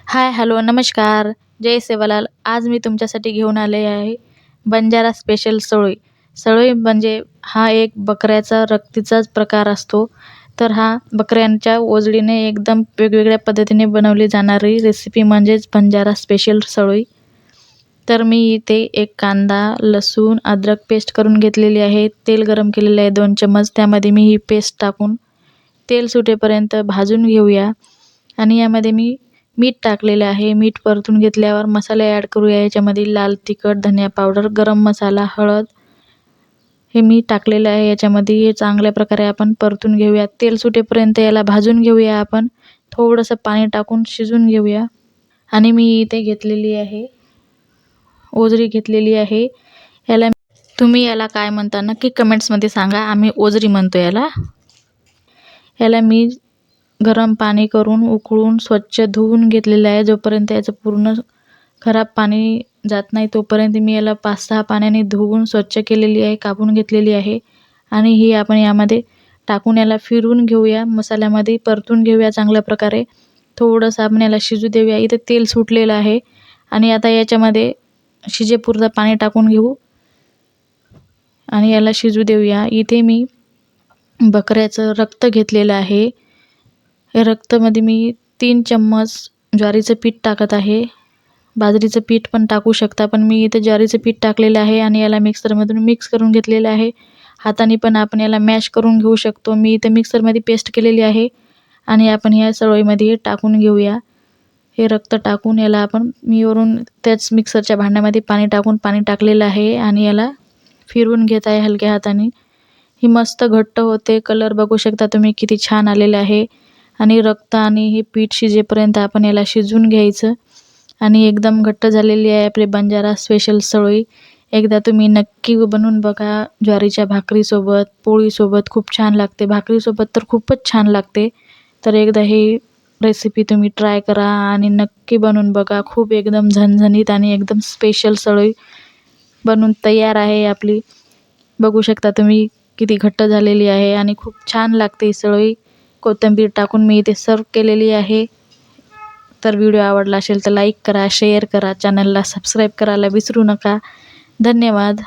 हाय, hello, नमस्कार. जय सेवालाल. आज मी तुमच्यासाठी घेऊन आले आहे बंजारा स्पेशल सळोई. सळोई म्हणजे हा एक बकऱ्याचा रक्तीचाच प्रकार असतो. तर हा बकऱ्यांच्या ओजडीने एकदम वेगवेगळ्या पद्धतीने बनवली जाणारी रेसिपी म्हणजेच बंजारा स्पेशल सळोई. तर मी इथे एक कांदा, लसूण, अद्रक पेस्ट करून घेतलेली आहे. तेल गरम केलेले आहे 2 चम्मच. त्यामध्ये मी ही पेस्ट टाकून तेल सुटेपर्यंत भाजून घेऊया. आणि यामध्ये मी मीठ टाकलेले आहे. मीठ परतून घेतल्यावर मसाले ॲड करूया. याच्यामध्ये लाल तिखट, धनिया पावडर, गरम मसाला, हळद हे मी टाकलेलं आहे याच्यामध्ये. हे चांगल्या प्रकारे आपण परतून घेऊया. तेल सुटेपर्यंत याला भाजून घेऊया आपण. थोडंसं पाणी टाकून शिजवून घेऊया. आणि मी इथे घेतलेली आहे ओजरी घेतलेली आहे. तुम्ही याला काय म्हणता नक्की कमेंट्समध्ये सांगा. आम्ही ओजरी म्हणतो याला. याला मी गरम पाणी करून उकळून स्वच्छ धुवून घेतलेलं आहे. जोपर्यंत याचं पूर्ण खराब पाणी जात नाही तोपर्यंत मी याला 5-6 पाण्याने धुवून स्वच्छ केलेली आहे, कापून घेतलेली आहे. आणि ही आपण यामध्ये टाकून याला फिरवून घेऊया. मसाल्यामध्ये परतून घेऊया चांगल्या प्रकारे. थोडंसं आपण याला शिजू देऊया. इथे तेल सुटलेलं आहे आणि आता याच्यामध्ये शिजेपुरतं पाणी टाकून घेऊ आणि याला शिजू देऊया. इथे मी बकऱ्याचं रक्त घेतलेलं आहे. या रक्तामध्ये मी 3 चम्मच ज्वारीचं पीठ टाकत आहे. बाजरीचं पीठ पण टाकू शकता, पण मी इथे ज्वारीचं पीठ टाकलेलं आहे आणि याला मिक्सरमधून मिक्स करून घेतलेलं आहे. हाताने पण आपण याला मॅश करून घेऊ शकतो. मी इथे मिक्सरमध्ये पेस्ट केलेली आहे आणि आपण या सळोईमध्ये टाकून घेऊया. हे रक्त टाकून याला आपण मी वरून त्याच मिक्सरच्या भांड्यामध्ये पाणी टाकून पाणी टाकलेलं आहे आणि याला फिरवून घेत आहे हलक्या हाताने. ही मस्त घट्ट होते. कलर बघू शकता तुम्ही किती छान आलेला आहे. आणि रक्त आणि हे पीठ शिजेपर्यंत आपण याला शिजवून घ्यायचं. आणि एकदम घट्ट झालेली आहे आपली बंजारा स्पेशल सळोई. एकदा तुम्ही नक्की बनवून बघा. ज्वारीच्या भाकरीसोबत, पोळीसोबत खूप छान लागते. भाकरीसोबत तर खूपच छान लागते. तर एकदा ही रेसिपी तुम्ही ट्राय करा आणि नक्की बनवून बघा. खूप एकदम झणझणीत आणि एकदम स्पेशल सळोई बनून तयार आहे आपली. बघू शकता तुम्ही किती घट्ट झालेली आहे आणि खूप छान लागते ही सळोई. कोथिंबीर टाकून मी इथे सर्व केलेली आहे. तर व्हिडिओ आवडला असेल तर लाईक करा, शेअर करा, चॅनलला सबस्क्राईब करायला विसरू नका. धन्यवाद.